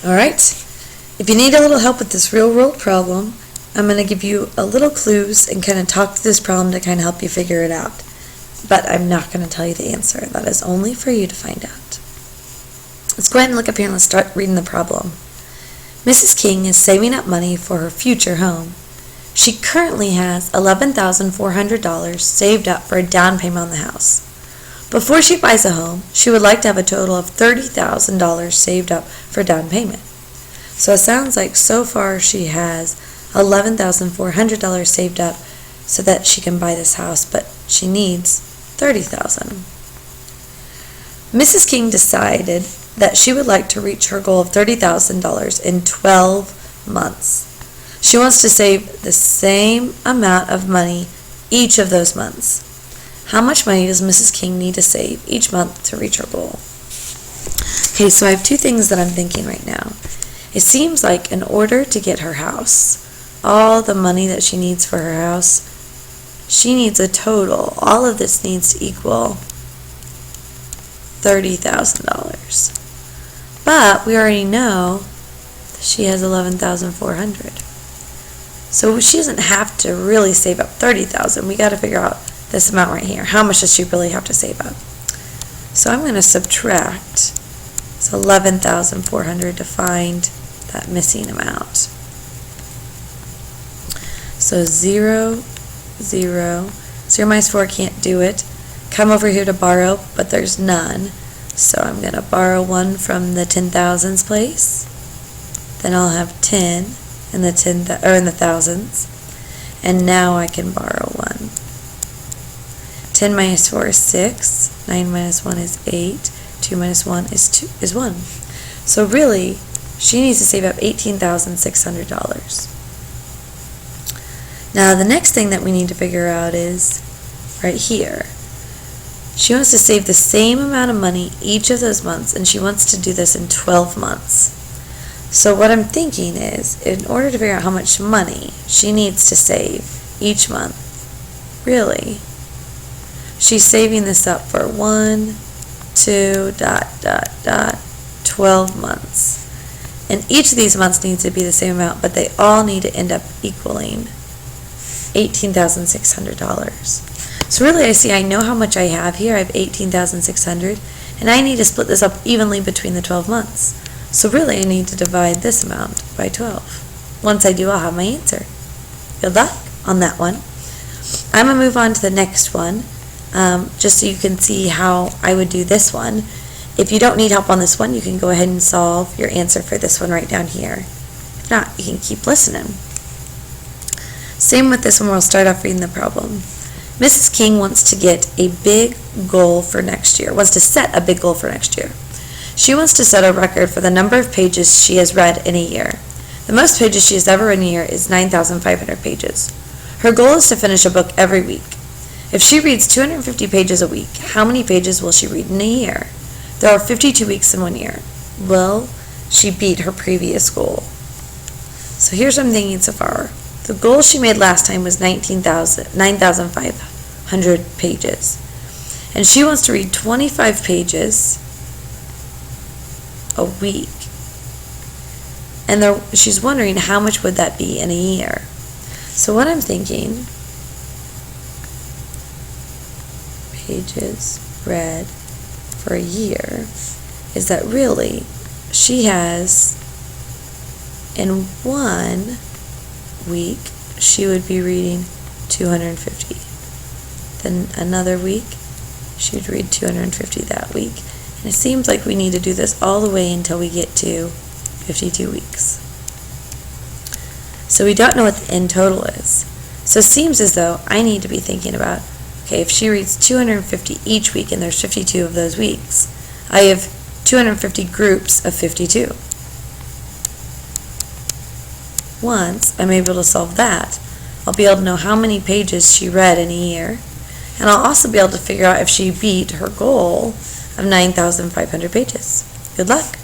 Alright, if you need a little help with this real world problem, I'm going to give you a little clues and kind of talk through this problem to kind of help you figure it out. But I'm not going to tell you the answer. That is only for you to find out. Let's go ahead and look up here and let's start reading the problem. Mrs. King is saving up money for her future home. She currently has $11,400 saved up for a down payment on the house. Before she buys a home, she would like to have a total of $30,000 saved up for down payment. So it sounds like so far she has $11,400 saved up so that she can buy this house, but she needs $30,000. Mrs. King decided that she would like to reach her goal of $30,000 in 12 months. She wants to save the same amount of money each of those months. How much money does Mrs. King need to save each month to reach her goal? Okay, so I have two things that I'm thinking right now. It seems like in order to get her house, all the money that she needs for her house, she needs a total. All of this needs to equal $30,000. But we already know that she has $11,400. So she doesn't have to really save up $30,000. We got to figure out this amount right here. How much does she really have to save up? So I'm going to subtract. So $11,400 to find that missing amount. So 0, 0. 0 minus 4 can't do it. Come over here to borrow, but there's none. So I'm going to borrow 1 from the 10,000s place. Then I'll have 10 in the thousands. And now I can borrow 1. 10 minus 4 is 6. 9 minus 1 is 8. 2 minus 1 is 1. So really, she needs to save up $18,600. Now the next thing that we need to figure out is right here. She wants to save the same amount of money each of those months, and she wants to do this in 12 months. So what I'm thinking is, in order to figure out how much money she needs to save each month, really, she's saving this up for 1, 2, 12 months. And each of these months needs to be the same amount, but they all need to end up equaling $18,600. So really I know how much I have here. I have $18,600, and I need to split this up evenly between the 12 months. So really I need to divide this amount by 12. Once I do, I'll have my answer. Good luck on that one. I'm going to move on to the next one, just so you can see how I would do this one. If you don't need help on this one, you can go ahead and solve your answer for this one right down here. If not, you can keep listening. Same with this one, we'll start off reading the problem. Mrs. King wants to get a big goal for next year, wants to set a big goal for next year. She wants to set a record for the number of pages she has read in a year. The most pages she has ever read in a year is 9,500 pages. Her goal is to finish a book every week. If she reads 250 pages a week, how many pages will she read in a year? There are 52 weeks in 1 year. Will she beat her previous goal? So here's what I'm thinking so far. The goal she made last time was 9,500 pages. And she wants to read 25 pages a week. And she's wondering how much would that be in a year. So what I'm thinking, pages read for a year, is that really she has, in 1 week, she would be reading 250. Then another week, she would read 250 that week. And it seems like we need to do this all the way until we get to 52 weeks. So we don't know what the end total is. So it seems as though I need to be thinking about, okay, if she reads 250 each week and there's 52 of those weeks, I have 250 groups of 52. Once I'm able to solve that, I'll be able to know how many pages she read in a year, and I'll also be able to figure out if she beat her goal of 9,500 pages. Good luck!